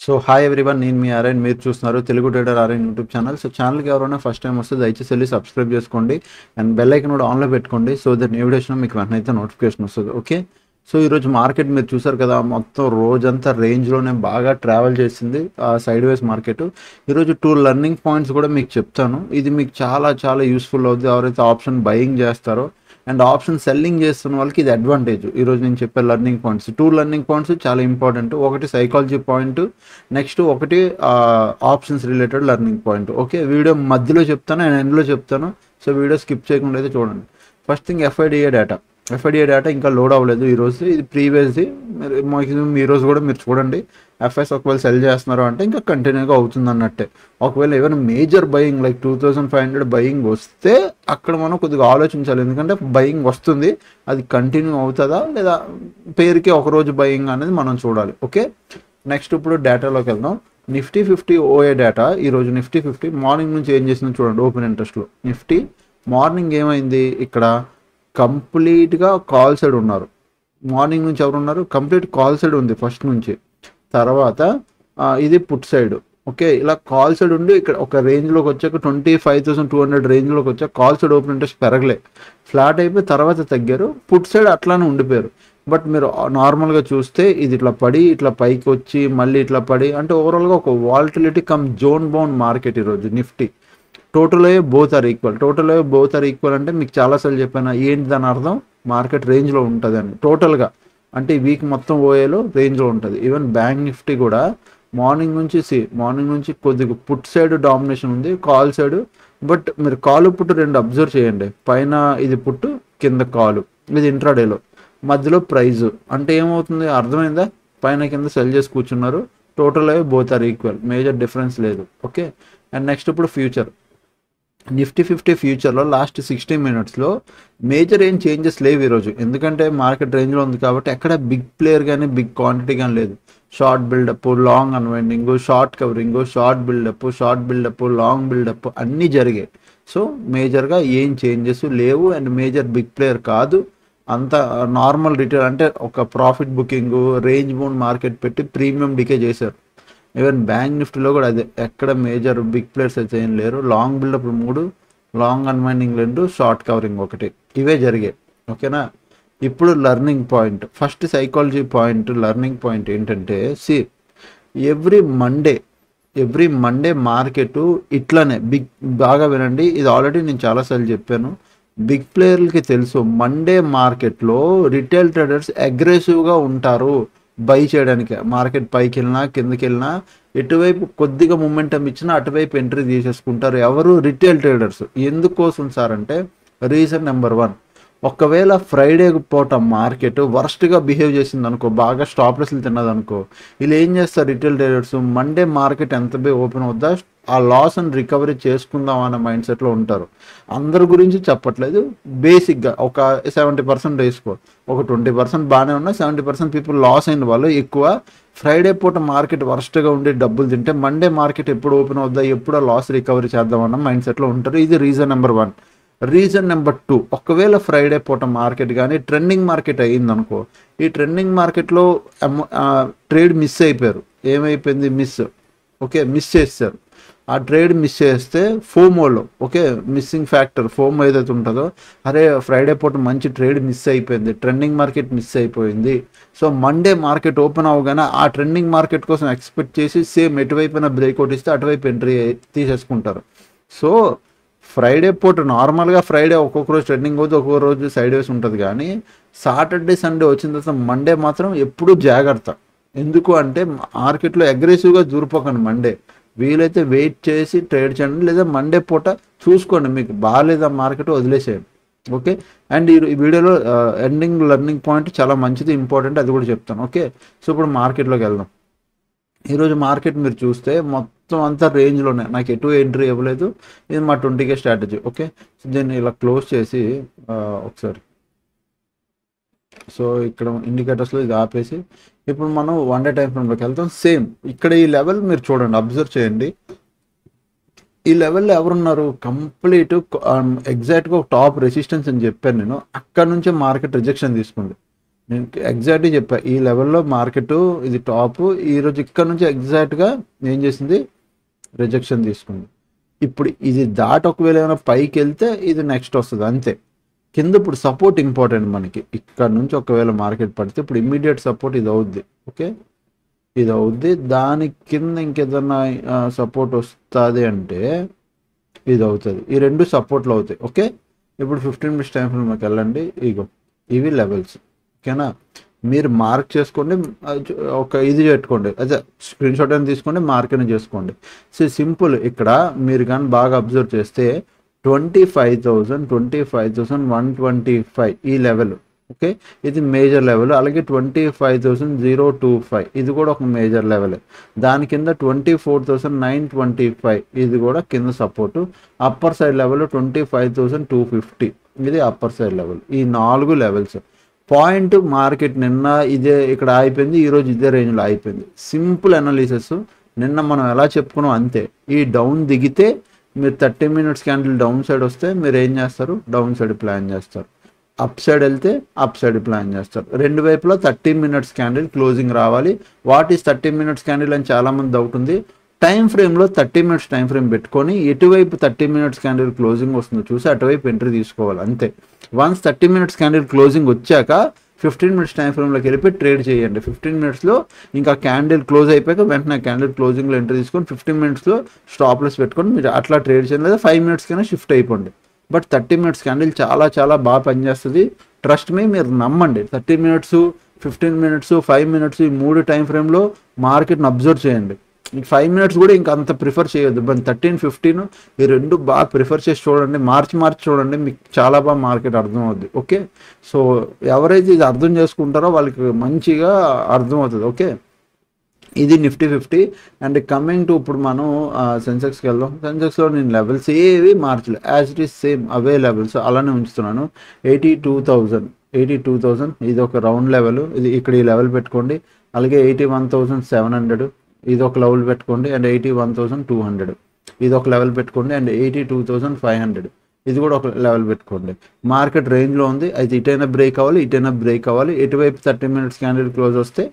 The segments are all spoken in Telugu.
సో హాయ్ ఎవ్రీవన్, నేను మీ ఆర్ఎన్. మీరు చూస్తున్నారు Telugu trader RN YouTube channel. So ఛానల్కి ఎవరైనా ఫస్ట్ టైం వస్తే దయచేసి వెళ్ళి సబ్స్క్రైబ్ చేసుకోండి అండ్ బెల్ ఐకన్ కూడా ఆన్లో పెట్టుకోండి. సో దట్ న్యూ వీడియోస్ మీకు వెంటనే అయితే నోటిఫికేషన్ వస్తుంది. ఓకే, సో ఈరోజు మార్కెట్ మీరు చూసారు కదా, మొత్తం రోజంతా రేంజ్లోనే బాగా ట్రావెల్ చేసింది సైడ్ వేస్ మార్కెట్. ఈరోజు 2 లెర్నింగ్ పాయింట్స్ కూడా మీకు చెప్తాను. ఇది మీకు చాలా చాలా యూస్ఫుల్ అవుతుంది ఎవరైతే ఆప్షన్ బయింగ్ చేస్తారో అండ్ ఆప్షన్ సెల్లింగ్ చేస్తున్న వాళ్ళకి. ఇది అడ్వాంటేజ్. ఈరోజు నేను చెప్పే లెర్నింగ్ పాయింట్స్ 2 లెర్నింగ్ పాయింట్స్ చాలా ఇంపార్టెంట్. ఒకటి సైకాలజీ పాయింట్, నెక్స్ట్ ఒకటి options related learning point. Okay, video మధ్యలో చెప్తాను అండ్ ఎండ్లో చెప్తాను. సో వీడియో స్కిప్ చేయకుండా అయితే చూడండి. ఫస్ట్ థింగ్ ఎఫ్ఐడిఏ డేటా ఇంకా లోడ్ అవ్వలేదు ఈరోజు. ఇది ప్రీవియస్ది. మ్యాక్సిమం ఈరోజు కూడా మీరు చూడండి. ఎఫ్ఎస్ ఒకవేళ సెల్ చేస్తున్నారు అంటే ఇంకా కంటిన్యూగా అవుతుంది అన్నట్టే. ఒకవేళ ఏమైనా మేజర్ బయింగ్ లైక్ 2500 బయింగ్ వస్తే అక్కడ మనం కొద్దిగా ఆలోచించాలి. ఎందుకంటే బయింగ్ వస్తుంది, అది కంటిన్యూ అవుతుందా లేదా పేరుకి ఒకరోజు బయింగ్ అనేది మనం చూడాలి. ఓకే, నెక్స్ట్ ఇప్పుడు డేటాలోకి వెళ్దాం. నిఫ్టీ 50 ఓఏ డేటా. ఈరోజు నిఫ్టీ 50 మార్నింగ్ నుంచి ఏం చేసిందో చూడండి. ఓపెన్ ఇంట్రెస్ట్లో నిఫ్టీ మార్నింగ్ ఏమైంది, ఇక్కడ కంప్లీట్గా కాల్ సైడ్ ఉన్నారు. మార్నింగ్ నుంచి ఎవరు ఉన్నారు, కంప్లీట్ కాల్ సైడ్ ఉంది ఫస్ట్ నుంచి. తర్వాత ఇది పుట్ సైడ్. ఓకే, ఇలా కాల్ సైడ్ ఉండి ఇక్కడ ఒక రేంజ్లోకి వచ్చాక 25,200 రేంజ్లోకి వచ్చాక కాల్ సైడ్ ఓపెన్ ఇంట్రెస్ట్ పెరగలే, ఫ్లాట్ అయిపోయి తర్వాత తగ్గారు. పుట్ సైడ్ అట్లానే ఉండిపోయారు. బట్ మీరు నార్మల్గా చూస్తే ఇది ఇట్లా పడి ఇట్లా పైకి వచ్చి మళ్ళీ ఇట్లా పడి, అంటే ఓవరాల్గా ఒక volatility cum zone bound market ఈరోజు Nifty. Total both are equal అంటే మీకు చాలాసార్లు చెప్పాను ఏంటి దాని అర్థం, మార్కెట్ రేంజ్లో ఉంటుంది అని. టోటల్గా అంటే ఈ వీక్ మొత్తం ఓఏలో రేంజ్లో ఉంటుంది. ఈవెన్ బ్యాంక్ నిఫ్టీ కూడా మార్నింగ్ నుంచి కొద్దిగా పుట్ సైడ్ డామినేషన్ ఉంది, కాల్ సైడ్. బట్ మీరు కాలు పుట్టు రెండు అబ్జర్వ్ చేయండి. పైన ఇది పుట్టు, కింద కాలు. ఇది ఇంట్రాడేలో మధ్యలో ప్రైజు. అంటే ఏమవుతుంది అర్థమైందా, పైన కింద సెల్ చేసి కూర్చున్నారు. Total both are equal, major difference లేదు. ఓకే, అండ్ నెక్స్ట్ ఇప్పుడు ఫ్యూచర్. నిఫ్టీ 50 ఫ్యూచర్లో లాస్ట్ 60 మినిట్స్లో మేజర్ ఏం చేంజెస్ లేవు ఈరోజు. ఎందుకంటే మార్కెట్ రేంజ్లో ఉంది కాబట్టి ఎక్కడ బిగ్ ప్లేయర్ కానీ బిగ్ క్వాంటిటీ కానీ లేదు. Short buildup, long unwinding, short covering, short buildup, long buildup అన్నీ జరిగాయి. సో మేజర్గా ఏం చేంజెస్ లేవు అండ్ మేజర్ బిగ్ ప్లేయర్ కాదు. అంత నార్మల్ రిటైల్ అంటే ఒక profit booking, range bound market పెట్టి ప్రీమియం డికే చేశారు. ఈవెన్ బ్యాంక్ నిఫ్టీలో కూడా అదే, ఎక్కడ మేజర్ బిగ్ ప్లేయర్స్ అయితే ఏం లేరు. Long buildup 3, long unwinding 2, short covering 1, ఇవే జరిగాయి. ఓకేనా, ఇప్పుడు learning point. First psychology point, learning point ఏంటంటే ఎవ్రీ మండే మార్కెట్ ఇట్లానే బాగా వినండి. ఇది ఆల్రెడీ నేను చాలాసార్లు చెప్పాను. బిగ్ ప్లేయర్లకి తెలుసు మండే మార్కెట్లో రిటైల్ ట్రేడర్స్ అగ్రెసివ్గా ఉంటారు బై చేయడానికి. మార్కెట్ పైకి వెళ్ళినా కిందకి వెళ్ళినా ఎటువైపు కొద్దిగా మూమెంటం ఇచ్చినా అటువైపు ఎంట్రీ తీసేసుకుంటారు. ఎవరు, రిటైల్ ట్రేడర్స్. ఎందుకోసం సార్ అంటే రీజన్ నెంబర్ 1, ఒకవేళ ఫ్రైడే పూట మార్కెట్ వర్స్ట్గా బిహేవ్ చేసింది అనుకో, బాగా స్టాప్లెస్లు తిన్నది అనుకో, వీళ్ళు ఏం చేస్తారు రిటైల్ ట్రేడర్స్, మండే మార్కెట్ ఎంత బై ఓపెన్ అవుద్దా ఆ లాస్ అని రికవరీ చేసుకుందాం అన్న మైండ్ సెట్లో ఉంటారు. అందరి గురించి చెప్పట్లేదు, బేసిక్గా ఒక 70% వేసుకో. ఒక 20% బాగానే ఉన్నా 70% పీపుల్ లాస్ అయిన వాళ్ళు ఎక్కువ. ఫ్రైడే పూట మార్కెట్ వర్స్ట్గా ఉండి డబ్బులు తింటే మండే మార్కెట్ ఎప్పుడు ఓపెన్ అవుద్దా, ఎప్పుడో లాస్ రికవరీ చేద్దామన్న మైండ్ సెట్లో ఉంటారు. ఇది రీజన్ నెంబర్ 1. రీజన్ నెంబర్ 2, ఒకవేళ ఫ్రైడే పూట మార్కెట్ కానీ ట్రెండింగ్ మార్కెట్ అయ్యిందనుకో, ఈ ట్రెండింగ్ మార్కెట్లో ట్రేడ్ మిస్ అయిపోయారు. ఏమైపోయింది, మిస్ చేస్తారు. ఆ ట్రేడ్ మిస్ చేస్తే ఫోమోలో, ఓకే, మిస్సింగ్ ఫ్యాక్టర్ ఫోమో ఏదైతే ఉంటుందో, అరే ఫ్రైడే పూట మంచి ట్రేడ్ మిస్ అయిపోయింది, ట్రెండింగ్ మార్కెట్ మిస్ అయిపోయింది. సో మండే మార్కెట్ ఓపెన్ అవ్వగానే ఆ ట్రెండింగ్ మార్కెట్ కోసం ఎక్స్పెక్ట్ చేసి సేమ్ ఎటువైపున బ్రేక్అవుట్ ఇస్తే అటువైపు ఎంట్రీ తీసేసుకుంటారు. సో ఫ్రైడే పూట నార్మల్గా ఫ్రైడే ఒక్కొక్క రోజు ట్రెండింగ్ అవుతుంది, ఒక్కొక్క రోజు సైడ్ వేస్ ఉంటుంది. కానీ సాటర్డే సండే వచ్చిన తర్వాత మండే మాత్రం ఎప్పుడూ జాగ్రత్త. ఎందుకు అంటే మార్కెట్లో అగ్రెసివ్గా దూరిపోకండి మండే. వీలైతే వెయిట్ చేసి ట్రేడ్ చేయండి, లేదా మండే పూట చూసుకోండి, మీకు బాగాలేదా మార్కెట్ వదిలేసేయండి. ఓకే, అండ్ ఈ వీడియోలో ఎండింగ్ లెర్నింగ్ పాయింట్ చాలా మంచిది, ఇంపార్టెంట్, అది కూడా చెప్తాను. ఓకే, సో ఇప్పుడు మార్కెట్లోకి వెళ్దాం. ఈరోజు మార్కెట్ మీరు చూస్తే మొత్తం అంతా రేంజ్లోనే, నాకు ఎటు ఎంట్రీ ఇవ్వలేదు. ఇది మా 20K స్ట్రాటజీ. ఓకే, సో దీన్ని ఇలా క్లోజ్ చేసి ఒకసారి, సో ఇక్కడ ఇండికేటర్స్లో ఇది ఆపేసి ఇప్పుడు మనం 1 డే టైం ఫ్రేమ్లోకి వెళ్తాం. సేమ్ ఇక్కడ ఈ లెవెల్ మీరు చూడండి, అబ్జర్వ్ చేయండి. ఈ లెవెల్లో ఎవరున్నారు, కంప్లీట్ ఎగ్జాక్ట్గా ఒక టాప్ రెసిస్టెన్స్ అని చెప్పాను నేను. అక్కడ నుంచే మార్కెట్ రిజెక్షన్ తీసుకుంది. నేను ఎగ్జాక్ట్గా చెప్పా ఈ లెవెల్లో మార్కెట్ ఇది టాప్, ఈరోజు ఇక్కడ నుంచి ఎగ్జాక్ట్గా ఏం చేసింది, రిజెక్షన్ తీసుకుంది. ఇప్పుడు ఇది దాటి ఒకవేళ ఏమైనా పైకి వెళ్తే ఇది నెక్స్ట్ వస్తుంది అంతే. కింద ఇప్పుడు సపోర్ట్ ఇంపార్టెంట్ మనకి, ఇక్కడ నుంచి ఒకవేళ మార్కెట్ పడితే ఇప్పుడు ఇమ్మీడియట్ సపోర్ట్ ఇది అవుద్ది. ఓకే, ఇది అవుద్ది. దాని కింద ఇంకేదన్నా సపోర్ట్ వస్తుంది అంటే ఇది అవుతుంది. ఈ రెండు సపోర్ట్లు అవుతాయి. ఓకే, ఇప్పుడు 15 మినిట్స్ టైం ఫ్రేమ్లోకి వెళ్ళండి. ఇగో ఇవి లెవెల్స్. ఓకేనా, మీరు మార్క్ చేసుకోండి, ఒక ఇది పెట్టుకోండి, అదే స్క్రీన్ షాట్ అని తీసుకోండి, మార్క్ అని చేసుకోండి. So simple. ఇక్కడ మీరు కానీ బాగా అబ్జర్వ్ చేస్తే 25,125 ఈ లెవెల్. ఓకే, ఇది మేజర్ లెవెల్. అలాగే 25,025 ఇది కూడా ఒక మేజర్ లెవెల్. దాని కింద 24,925 ఇది కూడా కింద సపోర్టు. అప్పర్ సైడ్ లెవెల్ 25,250 ఇది అప్పర్ సైడ్ లెవెల్. ఈ 4 లెవెల్స్. పాయింట్ మార్కెట్ నిన్న ఇదే ఇక్కడ అయిపోయింది, ఈరోజు ఇదే రేంజ్లో అయిపోయింది. Simple analysis. నిన్న మనం ఎలా చెప్పుకున్నాం అంతే. ఈ డౌన్ దిగితే మీరు 30 మినిట్స్ క్యాండిల్ డౌన్ సైడ్ వస్తే మీరు ఏం చేస్తారు, డౌన్ సైడ్ ప్లాన్ చేస్తారు. అప్ సైడ్ వెళ్తే అప్ సైడ్ ప్లాన్ చేస్తారు. రెండు వైపులా 30 మినిట్స్ క్యాండిల్ క్లోజింగ్ రావాలి. వాట్ ఈస్ 30 మినిట్స్ క్యాండిల్ అని చాలామంది డౌట్ ఉంది. టైం ఫ్రేమ్లో 30 మినిట్స్ టైం ఫ్రేమ్ పెట్టుకొని ఎటువైపు 30 మినిట్స్ క్యాండిల్ క్లోజింగ్ వస్తుందో చూసి అటువైపు ఎంట్రీ తీసుకోవాలి అంతే. వన్స్ 30 మినిట్స్ క్యాండిల్ క్లోజింగ్ వచ్చాక 15 మినిట్స్ టైం ఫ్రేమ్లోకి వెళ్ళిపోయి ట్రేడ్ చేయండి. 15 మినిట్స్లో ఇంకా క్యాండిల్ క్లోజ్ అయిపోయాక వెంటనే క్యాండిల్ క్లోజింగ్లో ఎంట్రీ తీసుకొని 15 మినిట్స్లో స్టాప్లెస్ పెట్టుకొని మీరు అట్లా ట్రేడ్ చేయండి, లేదా 5 మినిట్స్ కైనా షిఫ్ట్ అయిపోండి. బట్ 30 మినిట్స్ క్యాండిల్ చాలా చాలా బాగా పనిచేస్తుంది. ట్రస్ట్ మీ, మీరు నమ్మండి. 30 మినిట్స్, 15 మినిట్స్, 5 మినిట్స్ ఈ 3 టైం ఫ్రేమ్లో మార్కెట్ని అబ్జర్వ్ చేయండి. 5 మినిట్స్ కూడా ఇంకా అంత ప్రిఫర్ చేయొద్దు. బట్ 13, 15 ఈ రెండు బాగా ప్రిఫర్ చేసి చూడండి. మార్చి చూడండి, మీకు చాలా బాగా మార్కెట్ అర్థం అవుద్ది. ఓకే, సో ఎవరైతే ఇది అర్థం చేసుకుంటారో వాళ్ళకి మంచిగా అర్థం అవుతుంది. ఓకే, ఇది నిఫ్టీ 50. అండ్ కమింగ్ టు ఇప్పుడు మనం సెన్సెక్స్కి వెళ్దాం. సెన్సెక్స్లో నేను లెవెల్స్ ఏవి మార్చలేదు, as it is same away levels అలానే ఉంచుతున్నాను. 82,000 ఇది ఒక రౌండ్ లెవెల్. ఇది ఇక్కడ ఈ లెవెల్ పెట్టుకోండి. అలాగే 81,700 ఇది ఒక లెవెల్ పెట్టుకోండి. అండ్ 81,200 ఇది ఒక లెవెల్ పెట్టుకోండి. అండ్ 82,500 ఇది కూడా ఒక లెవెల్ పెట్టుకోండి. మార్కెట్ రేంజ్లో ఉంది. అయితే ఇటైనా బ్రేక్ అవ్వాలి, ఇటైనా బ్రేక్ అవ్వాలి. ఎటువైపు 30 మినిట్స్ క్యాండిల్ క్లోజ్ వస్తే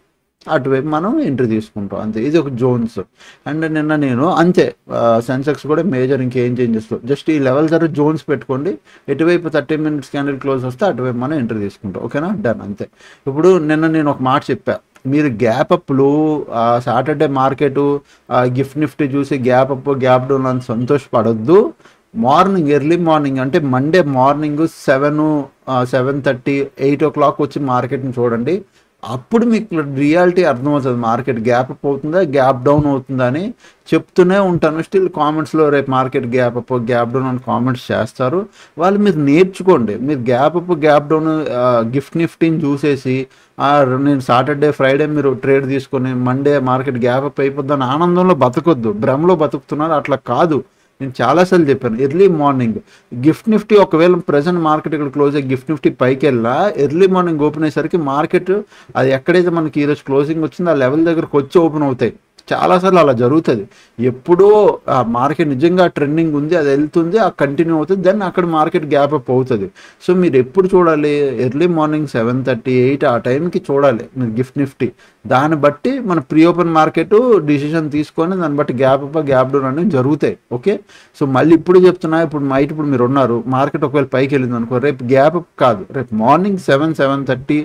అటువైపు మనం ఎంట్రీ తీసుకుంటాం అంతే. ఇది ఒక జోన్స్. అండ్ నిన్న నేను అంతే సెన్సెక్స్ కూడా మేజర్ ఇంకేం చేంజెస్ జస్ట్ ఈ లెవెల్ దగ్గర జోన్స్ పెట్టుకోండి. ఎటువైపు 30 మినిట్స్ క్యాండిల్ క్లోజ్ వస్తే అటువైపు మనం ఎంట్రీ తీసుకుంటాం. ఓకేనా, డన్ అంతే. ఇప్పుడు నిన్న నేను ఒక మాట చెప్పా, మీరు గ్యాప్ అప్లు సాటర్డే మార్కెట్ గిఫ్ట్ నిఫ్టీ చూసి గ్యాప్ అప్ గ్యాప్ డౌన్ అని సంతోషపడొద్దు. మార్నింగ్ ఎర్లీ మార్నింగ్ అంటే మండే మార్నింగ్ 7:30, 8 o'clock వచ్చి మార్కెట్ని చూడండి. అప్పుడు మీకు రియాలిటీ అర్థమవుతుంది. మార్కెట్ గ్యాప్ అప్ అవుతుందా గ్యాప్ డౌన్ అవుతుందా అని చెప్తూనే ఉంటాను. స్టిల్ కామెంట్స్లో రేపు market gap up gap down అని కామెంట్స్ చేస్తారు. వాళ్ళు మీరు నేర్చుకోండి. మీరు gap up gap down Gift నిఫ్టీని చూసేసి నేను సాటర్డే ఫ్రైడే మీరు ట్రేడ్ తీసుకొని మండే మార్కెట్ గ్యాప్ అప్ అయిపోద్దని ఆనందంలో బతకొద్దు, భ్రమలో బతుకుతున్నారు. అట్లా కాదు. నేను చాలాసార్లు చెప్పాను, ఎర్లీ మార్నింగ్ గిఫ్ట్ నిఫ్టీ ఒకవేళ ప్రజెంట్ మార్కెట్ ఇక్కడ క్లోజ్ అయ్యి గిఫ్ట్ నిఫ్టీ పైకి వెళ్ళా ఎర్లీ మార్నింగ్ ఓపెన్ అయ్యేసరికి మార్కెట్ అది ఎక్కడైతే మనకి ఈరోజు క్లోజింగ్ వచ్చిందో ఆ లెవెల్ దగ్గరకు వచ్చి ఓపెన్ అవుతాయి. చాలాసార్లు అలా జరుగుతుంది. ఎప్పుడో ఆ మార్కెట్ నిజంగా ట్రెండింగ్ ఉంది, అది వెళ్తుంది, ఆ కంటిన్యూ అవుతుంది, దెన్ అక్కడ మార్కెట్ గ్యాప్ అప్ అవుతుంది. సో మీరు ఎప్పుడు చూడాలి, ఎర్లీ మార్నింగ్ 7:30, 8 ఆ టైంకి చూడాలి మీరు గిఫ్ట్ నిఫ్టీ. దాన్ని బట్టి మన ప్రీ ఓపెన్ మార్కెట్ డిసిషన్ తీసుకొని దాన్ని బట్టి గ్యాప్ అప్ గ్యాప్ డౌన్ అనేవి జరుగుతాయి. ఓకే, సో మళ్ళీ ఇప్పుడు చెప్తున్నా, ఇప్పుడు మీరు ఉన్నారు మార్కెట్ ఒకవేళ పైకి వెళ్ళింది అనుకో, రేపు గ్యాప్ అప్ కాదు, రేపు మార్నింగ్ 7:30,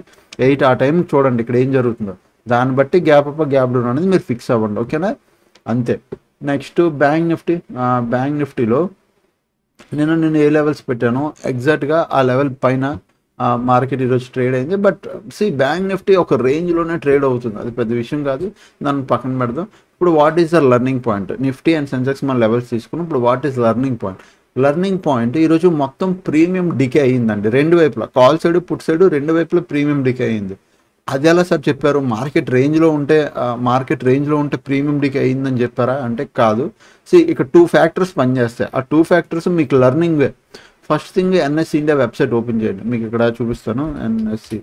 8 ఆ టైంకి చూడండి ఇక్కడ ఏం జరుగుతుందో. దాన్ని బట్టి గ్యాప్ అప్ గ్యాప్ డౌన్ అనేది మీరు ఫిక్స్ అవ్వండి. ఓకేనా, అంతే. Next bank Nifty. బ్యాంక్ నిఫ్టీలో నేను ఏ లెవెల్స్ పెట్టానో ఎగ్జాక్ట్గా ఆ లెవెల్ పైన మార్కెట్ ఈరోజు ట్రేడ్ అయింది. బట్ బ్యాంక్ నిఫ్టీ ఒక రేంజ్లోనే ట్రేడ్ అవుతుంది, అది పెద్ద విషయం కాదు, దాన్ని పక్కన పెడదాం. ఇప్పుడు what is the learning point? Nifty and Sensex మన లెవెల్స్ తీసుకున్నాం. ఇప్పుడు what is learning point? Learning point ఈరోజు మొత్తం ప్రీమియం డికే అయ్యిందండి. రెండు వైపులా కాల్ సైడ్ పుట్ సైడ్ రెండు వైపులా ప్రీమియం డికే అయ్యింది. అది ఎలా సార్ చెప్పారు? మార్కెట్ రేంజ్లో ఉంటే ప్రీమియం డికే అయ్యిందని చెప్పారా అంటే కాదు. ఇక్కడ 2 ఫ్యాక్టర్స్ పనిచేస్తాయి. ఆ 2 ఫ్యాక్టర్స్ మీకు learning way. First thing NSE India website open చేయండి. మీకు ఇక్కడ చూపిస్తాను. ఎన్ఎస్సి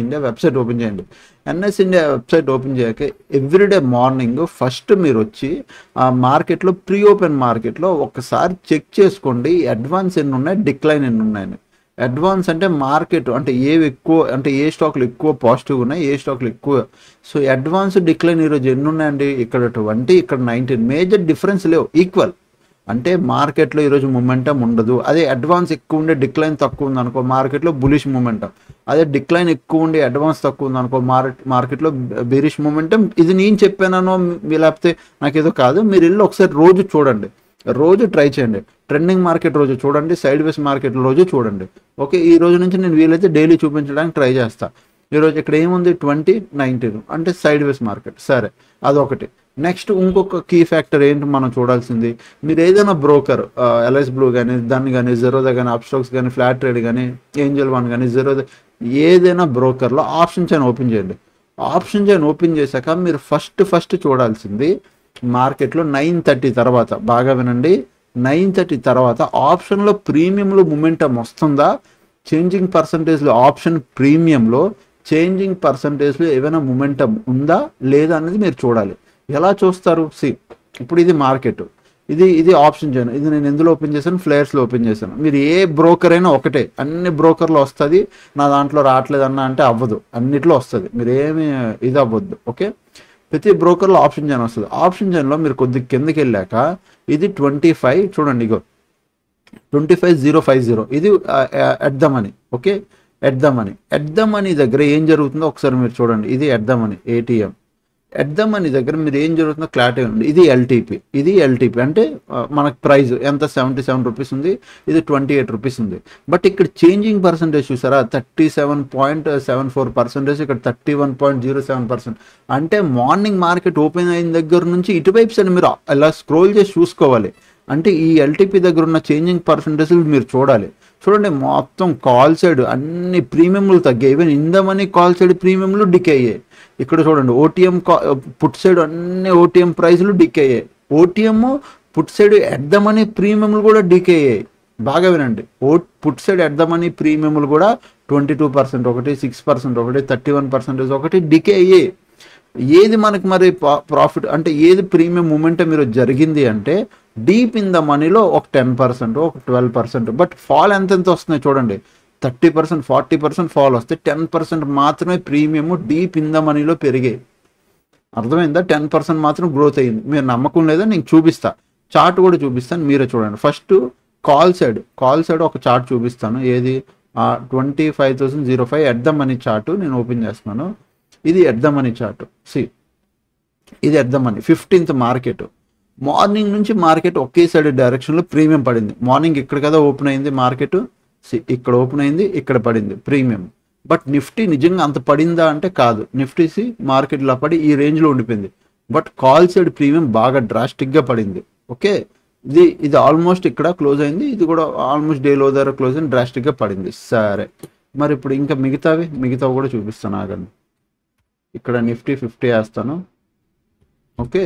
ఇండియా వెబ్సైట్ ఓపెన్ చేయండి. ఎన్ఎస్సి ఇండియా వెబ్సైట్ ఓపెన్ చేయక ఎవ్రీడే మార్నింగ్ ఫస్ట్ మీరు వచ్చి ఆ మార్కెట్లో ప్రీ ఓపెన్ మార్కెట్లో ఒకసారి చెక్ చేసుకోండి అడ్వాన్స్ ఎన్ని ఉన్నాయి, డిక్లైన్ ఎన్ని ఉన్నాయని. అడ్వాన్స్ అంటే మార్కెట్ అంటే ఏవి ఎక్కువ అంటే ఏ స్టాక్లు ఎక్కువ పాజిటివ్గా ఉన్నాయి, ఏ స్టాక్లు ఎక్కువ. సో అడ్వాన్స్ డిక్లైన్ ఈరోజు ఎన్ని ఉన్నాయండి? ఇక్కడ 20, ఇక్కడ 19, మేజర్ డిఫరెన్స్ లేవు, ఈక్వల్. అంటే మార్కెట్లో ఈరోజు మొమెంటం ఉండదు. అదే అడ్వాన్స్ ఎక్కువ ఉండే డిక్లైన్ తక్కువ ఉంది అనుకో, మార్కెట్లో బులిష్ మొమెంటం. అదే డిక్లైన్ ఎక్కువ ఉండి అడ్వాన్స్ తక్కువ ఉంది అనుకో, మార్కెట్లో బెరిష్ మొమెంటం. ఇది నేను చెప్పానో లేకపోతే నాకేదో కాదు, మీరు వెళ్ళి ఒకసారి రోజు చూడండి, రోజు ట్రై చేయండి. ట్రెండింగ్ మార్కెట్ రోజు చూడండి, సైడ్ వేస్ మార్కెట్ రోజు చూడండి. ఓకే, ఈ రోజు నుంచి నేను వీలైతే డైలీ చూపించడానికి ట్రై చేస్తా. ఈరోజు ఇక్కడ ఏముంది 2019 అంటే సైడ్ వేస్ మార్కెట్. సరే, అదొకటి. నెక్స్ట్ ఇంకొక కీ ఫ్యాక్టర్ ఏంటి మనం చూడాల్సింది, మీరు ఏదైనా బ్రోకర్ ఎల్ఐస్ బ్లూ కానీ దాన్ని కానీ జెరోదా కానీ అప్స్టాక్స్ కానీ ఫ్లాట్ ట్రేడ్ కానీ ఏంజల్ వన్ కానీ జెరోదా ఏదైనా బ్రోకర్లో ఆప్షన్ చైన్ ఓపెన్ చేయండి. ఆప్షన్ చైన్ ఓపెన్ చేశాక మీరు ఫస్ట్ చూడాల్సింది మార్కెట్లో 9:30 తర్వాత, బాగా వినండి, 9:30 తర్వాత ఆప్షన్లో ప్రీమియంలో మొమెంటం వస్తుందా, చేంజింగ్ పర్సంటేజ్లో ఆప్షన్ ప్రీమియంలో చేంజింగ్ పర్సంటేజ్లో ఏమైనా మొమెంటం ఉందా లేదా అనేది మీరు చూడాలి. ఎలా చూస్తారు? ఇప్పుడు ఇది మార్కెట్, ఇది ఆప్షన్ చైన్. ఇది నేను ఎందులో ఓపెన్ చేశాను? ఫ్లేయర్స్లో ఓపెన్ చేశాను. మీరు ఏ బ్రోకర్ అయినా ఒకటే, అన్ని బ్రోకర్లో వస్తుంది. నా దాంట్లో రావట్లేదన్నా అంటే అవ్వదు, అన్నిట్లో వస్తుంది. మీరు ఏమి ఇది అవ్వద్దు. ఓకే, ప్రతి బ్రోకర్లో ఆప్షన్ చైన్ వస్తుంది. ఆప్షన్ చైన్లో మీరు కొద్దిగా కిందకి వెళ్ళాక ఇది 25 చూడండి, ఇగో 25050 ఇది at the money. Okay, at the money దగ్గర ఏం జరుగుతుందో ఒకసారి మీరు చూడండి. ఇది at the money ATM. At the money దగ్గర మీరు ఏం జరుగుతుందో క్లారిటీ ఉంది. ఇది ఎల్టీపీ అంటే మనకు ప్రైస్ ఎంత 77 రూపీస్ ఉంది, ఇది 28 రూపీస్ ఉంది. బట్ ఇక్కడ చేంజింగ్ పర్సంటేజ్ చూసారా, 37.74%, ఇక్కడ 31.07%. అంటే మార్నింగ్ మార్కెట్ ఓపెన్ అయిన దగ్గర నుంచి ఇటువైపు సైడ్ మీరు అలా స్క్రోల్ చేసి చూసుకోవాలి. అంటే ఈ ఎల్టీపీ దగ్గర ఉన్న చేంజింగ్ పర్సంటేజ్లు మీరు చూడాలి. చూడండి, మొత్తం కాల్ సైడ్ అన్ని ప్రీమియంలు తగ్గాయి. Even in the money call side ప్రీమియంలు డికే అయ్యాయి. ఇక్కడ చూడండి, ఓటీఎం పుట్ సైడ్ అన్ని ఓటీఎం ప్రైస్లు డికే అయ్యాయి. OTM put side at the money ప్రీమియంలు కూడా డికే అయ్యాయి. బాగా వినండి, put side at the money ప్రీమియంలు కూడా 22% ఒకటి, 6% ఒకటి, 31% ఒకటి డికే అయ్యాయి. ఏది మనకి మరి ప్రాఫిట్ అంటే ఏది ప్రీమియం మూమెంట్ మీరు జరిగింది అంటే డీప్ ఇన్ ద మనీలో ఒక 10%, ఒక 12%. బట్ ఫాల్ ఎంత వస్తున్నాయి చూడండి, 30%, 40% ఫాల్ వస్తే 10% మాత్రమే ప్రీమియం డీప్ ఇన్ ద మనీలో పెరిగాయి. అర్థమైందా? 10% మాత్రం గ్రోత్ అయ్యింది. మీరు నమ్మకం లేదా నేను చూపిస్తా, చార్ట్ కూడా చూపిస్తాను, మీరే చూడండి. ఫస్ట్ కాల్ సైడ్ ఒక చార్ట్ చూపిస్తాను. ఏది 25,005 ఎట్ ద మనీ చార్ట్ నేను ఓపెన్ చేస్తున్నాను. ఇది ఎట్ ద మనీ చార్ట్. ఇది at the money 15th market. Morning నుంచి మార్కెట్ ఒకే సైడ్ డైరెక్షన్లో ప్రీమియం పడింది. మార్నింగ్ ఇక్కడ కదా ఓపెన్ అయింది మార్కెట్, ఇక్కడ ఓపెన్ అయింది, ఇక్కడ పడింది ప్రీమియం. బట్ నిఫ్టీ నిజంగా అంత పడిందా అంటే కాదు. నిఫ్టీ మార్కెట్లో పడి ఈ రేంజ్లో ఉండిపోయింది. బట్ కాల్ సైడ్ ప్రీమియం బాగా డ్రాస్టిక్గా పడింది. ఓకే, ఇది ఆల్మోస్ట్ ఇక్కడ క్లోజ్ అయింది, ఇది కూడా ఆల్మోస్ట్ డే లో దగ్గర క్లోజ్ అయింది, డ్రాస్టిక్గా పడింది. సరే, మరి ఇప్పుడు ఇంకా మిగతావి కూడా చూపిస్తాను, ఆగండి. ఇక్కడ నిఫ్టీ 50 వేస్తాను. ఓకే,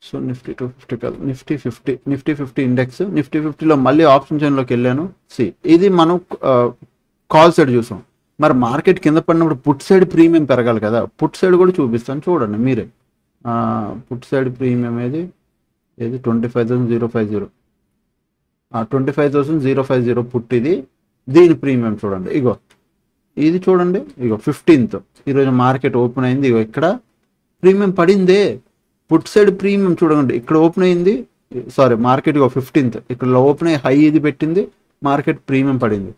సో నిఫ్టీ 250 కాదు, నిఫ్టీ 50 ఇండెక్స్. నిఫ్టీ 50లో మళ్ళీ ఆప్షన్ చైన్లోకి వెళ్ళాను. ఇది మనం కాల్ సైడ్ చూసాం. మరి మార్కెట్ కింద పడినప్పుడు పుట్ సైడ్ ప్రీమియం పెరగాలి కదా, పుట్ సైడ్ కూడా చూపిస్తాను చూడండి మీరే. పుట్ సైడ్ ప్రీమియం ఏది 25,050, 25,050 పుట్. దీని ప్రీమియం చూడండి, ఇది చూడండి, 15th ఈరోజు మార్కెట్ ఓపెన్ అయింది. ఇక్కడ ప్రీమియం పడిందే. పుట్ సైడ్ ప్రీమియం చూడండి, ఇక్కడ ఓపెన్ అయింది, మార్కెట్ 15th ఇక్కడ ఓపెన్ అయ్యి హై ఇది పెట్టింది, మార్కెట్ ప్రీమియం పడింది.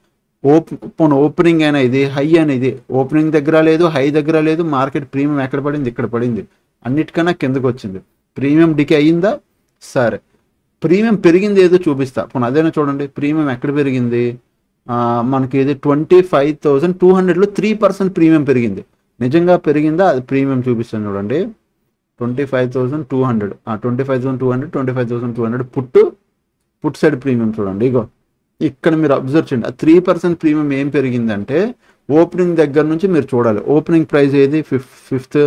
ఓపెనింగ్ అయినా ఇది హై అనేది ఓపెనింగ్ దగ్గర లేదు, హై దగ్గర లేదు, మార్కెట్ ప్రీమియం ఎక్కడ పడింది, ఇక్కడ పడింది, అన్నిటికన్నా కిందకు వచ్చింది. ప్రీమియం డికే అయ్యిందా? సరే, ప్రీమియం పెరిగింది ఏదో చూపిస్తా. అదేనా చూడండి, ప్రీమియం ఎక్కడ పెరిగింది మనకి, ఇది 25,200లో 3% ప్రీమియం పెరిగింది. నిజంగా పెరిగిందా? అది ప్రీమియం చూపిస్తాను చూడండి. 25,200, 25,200 పుట్ సైడ్ ప్రీమియం చూడండి. ఇక్కడ మీరు అబ్జర్వ్ చేయండి, ఆ 3% ప్రీమియం ఏం పెరిగిందంటే ఓపెనింగ్ దగ్గర నుంచి మీరు చూడాలి. ఓపెనింగ్ ప్రైస్ ఏది 5th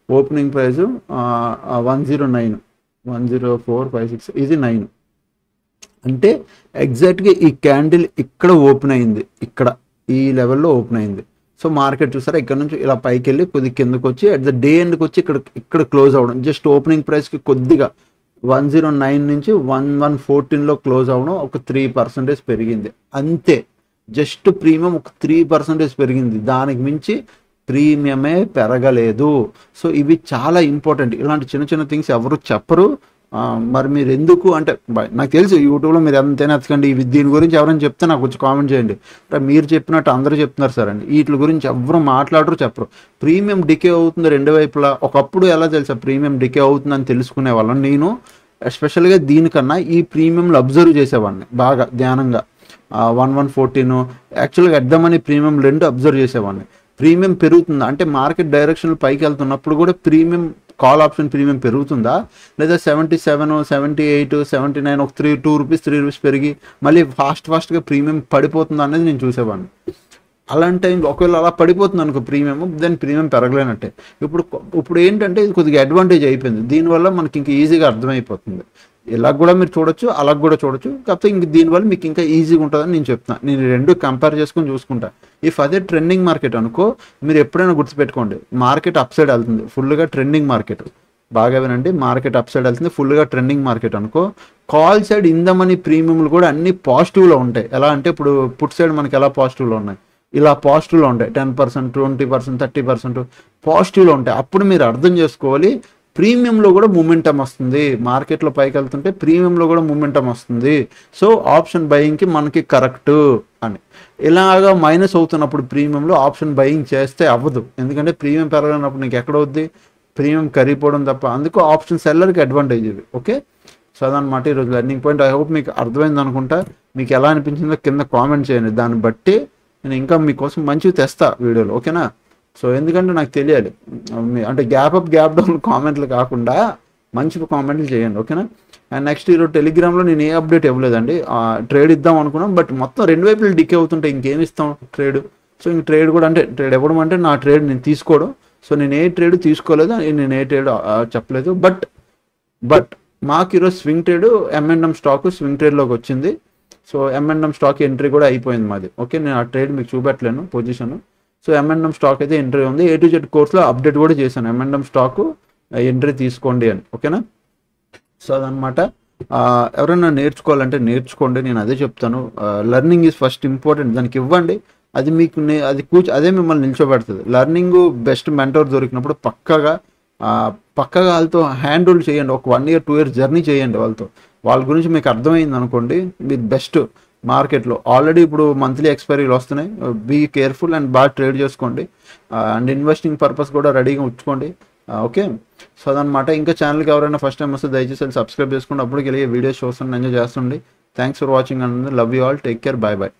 ఓపెనింగ్ ప్రైస్ 109, 10456, ఇది 9. అంటే ఎగ్జాక్ట్గా ఈ క్యాండిల్ ఇక్కడ ఓపెన్ అయింది, ఇక్కడ ఈ లెవెల్లో ఓపెన్ అయింది. సో మార్కెట్ చూసారా, ఇక్కడ నుంచి ఇలా పైకి వెళ్ళి కొద్దిగా కిందకు వచ్చి అట్ ద డే ఎండ్కి వచ్చి ఇక్కడ క్లోజ్ అవ్వడం. జస్ట్ ఓపెనింగ్ ప్రైస్కి కొద్దిగా 109 నుంచి 1114లో క్లోజ్ అవ్వడం ఒక 3% పెరిగింది అంతే. జస్ట్ ప్రీమియం ఒక 3% పెరిగింది, దానికి మించి ప్రీమియమే పెరగలేదు. సో ఇవి చాలా ఇంపార్టెంట్. ఇలాంటి చిన్న చిన్న థింగ్స్ ఎవరు చెప్పరు. మరి మీరు ఎందుకు అంటే నాకు తెలుసు యూట్యూబ్లో మీరు ఎంతైనా ఎత్తకండి, ఇవి దీని గురించి ఎవరైనా చెప్తే నాకు వచ్చి కామెంట్ చేయండి. అంటే మీరు చెప్పినట్టు అందరూ చెప్తున్నారు సార్ అండి, వీటి గురించి ఎవరు మాట్లాడరు, చెప్పరు. ప్రీమియం డికే అవుతుంది రెండు వైపులా. ఒకప్పుడు ఎలా తెలుసా ప్రీమియం డికే అవుతుందని తెలుసుకునే వాళ్ళం. నేను ఎస్పెషల్గా దీనికన్నా ఈ ప్రీమియంలు అబ్జర్వ్ చేసేవాడిని బాగా ధ్యానంగా. 1114 యాక్చువల్గా ఎడ్దామని ప్రీమియం 2 అబ్జర్వ్ చేసేవాడిని. ప్రీమియం పెరుగుతుందా అంటే మార్కెట్ డైరెక్షన్లో పైకి వెళ్తున్నప్పుడు కూడా ప్రీమియం కాల్ ఆప్షన్ ప్రీమియం పెరుగుతుందా, లేదా 77, 78, 79 ఒక 2 రూపీస్ 3 రూపీస్ పెరిగి మళ్ళీ ఫాస్ట్గా ప్రీమియం పడిపోతుందా అనేది నేను చూసేవాడిని. అలాంటి టైంలో ఒకవేళ అలా పడిపోతుంది అనుకో ప్రీమియం, దాని ప్రీమియం పెరగలేనట్టే. ఇప్పుడు ఏంటంటే ఇది కొద్దిగా అడ్వాంటేజ్ అయిపోయింది. దీనివల్ల మనకి ఇంకా ఈజీగా అర్థమైపోతుంది. ఇలా కూడా మీరు చూడొచ్చు, అలా కూడా చూడొచ్చు. కాకపోతే ఇంక దీనివల్ల మీకు ఇంకా ఈజీగా ఉంటుందని నేను చెప్తాను. నేను రెండు కంపేర్ చేసుకొని చూసుకుంటా. ఇఫ్ అదే ట్రెండింగ్ మార్కెట్ అనుకో, మీరు ఎప్పుడైనా గుర్తుపెట్టుకోండి, మార్కెట్ అప్ సైడ్ వెళ్తుంది ఫుల్గా. ట్రెండింగ్ మార్కెట్ బాగా వినండి, మార్కెట్ అప్ సైడ్ వెళ్తుంది ఫుల్గా ట్రెండింగ్ మార్కెట్ అనుకో. Call side in the money ప్రీమియంలు కూడా అన్ని పాజిటివ్లో ఉంటాయి. ఎలా అంటే ఇప్పుడు పుట్ సైడ్ మనకి ఎలా పాజిటివ్లో ఉన్నాయి, ఇలా పాజిటివ్లో ఉంటాయి. 10%, 20%, 30% పాజిటివ్లో ఉంటాయి. అప్పుడు మీరు అర్థం చేసుకోవాలి ప్రీమియంలో కూడా మూమెంటం వస్తుంది. మార్కెట్లో పైకి వెళ్తుంటే ప్రీమియంలో కూడా మూమెంటం వస్తుంది. సో ఆప్షన్ బయింగ్కి మనకి కరెక్ట్ అని. ఇలాగా మైనస్ అవుతున్నప్పుడు ప్రీమియంలో ఆప్షన్ బయింగ్ చేస్తే అవ్వదు. ఎందుకంటే ప్రీమియం పెరగనప్పుడు నీకు ఎక్కడ అవుద్ది, ప్రీమియం కరిగిపోవడం తప్ప. అందుకు ఆప్షన్ సెల్లర్కి అడ్వాంటేజ్ ఇది. ఓకే, సో అదనమాట ఈరోజు లెర్నింగ్ పాయింట్. ఐ హోప్ మీకు అర్థమైంది అనుకుంటా. మీకు ఎలా అనిపించిందో కింద కామెంట్ చేయండి. దాన్ని బట్టి నేను ఇంకా మీకోసం మంచివి తెస్తా వీడియోలో. ఓకేనా? సో ఎందుకంటే నాకు తెలియాలి, అంటే గ్యాప్ అప్ గ్యాప్ డౌన్ కామెంట్లు కాకుండా మంచి కామెంట్లు చేయండి. ఓకేనా? అండ్ నెక్స్ట్ ఈరోజు టెలిగ్రామ్లో నేను ఏ అప్డేట్ ఇవ్వలేదండి. ట్రేడ్ ఇద్దాం అనుకున్నాం, బట్ మొత్తం రెండు వైపులు డికే అవుతుంటే ఇంకేమి ఇస్తాం ట్రేడ్. సో ఇంక ట్రేడ్ కూడా అంటే ట్రేడ్ ఇవ్వడం అంటే నా ట్రేడ్ నేను తీసుకోవడం. సో నేను ఏ ట్రేడ్ తీసుకోలేదు, నేను ఏ ట్రేడ్ చెప్పలేదు. బట్ మాకు ఈరోజు swing trade M&M stock swing ట్రేడ్లోకి వచ్చింది. సో M&M స్టాక్ ఎంట్రీ కూడా అయిపోయింది మాది. ఓకే, నేను ఆ ట్రేడ్ మీకు చూపెట్టలేను పొజిషన్. సో M&M స్టాక్ అయితే ఎంట్రీ ఉంది. A to Z కోర్స్లో అప్డేట్ కూడా చేశాను, M&M స్టాక్ ఎంట్రీ తీసుకోండి అని. ఓకేనా? సో అదనమాట. ఎవరైనా నేర్చుకోవాలంటే నేర్చుకోండి, నేను అదే చెప్తాను. లెర్నింగ్ ఈజ్ ఫస్ట్ ఇంపార్టెంట్, దానికి ఇవ్వండి. అది మీకు అదే మిమ్మల్ని నిల్చోబెడుతుంది. లెర్నింగ్ బెస్ట్ మెంటర్ దొరికినప్పుడు పక్కగా వాళ్ళతో హ్యాండ్ హోల్డ్ చేయండి. ఒక 1 year 2 years జర్నీ చేయండి వాళ్ళతో. వాళ్ళ గురించి మీకు అర్థమైంది అనుకోండి, మీరు బెస్ట్ మార్కెట్లో. ఆల్రెడీ ఇప్పుడు మంత్లీ ఎక్స్పైరీలు వస్తున్నాయి. బీ కేర్ఫుల్ అండ్ బాగా ట్రేడ్ చేసుకోండి. అండ్ ఇన్వెస్టింగ్ పర్పస్ కూడా రెడీగా ఉంచుకోండి. ఓకే, సో అదనమాట. ఇంకా ఛానల్కి ఎవరైనా ఫస్ట్ టైం వస్తే దయచేసి సబ్స్క్రైబ్ చేసుకోండి. అప్పటికి వెళ్ళి వీడియోస్ చూస్తుండే ఎంజాయ్ చేస్తుండే. Thanks for watching and love you all. Take care, bye bye.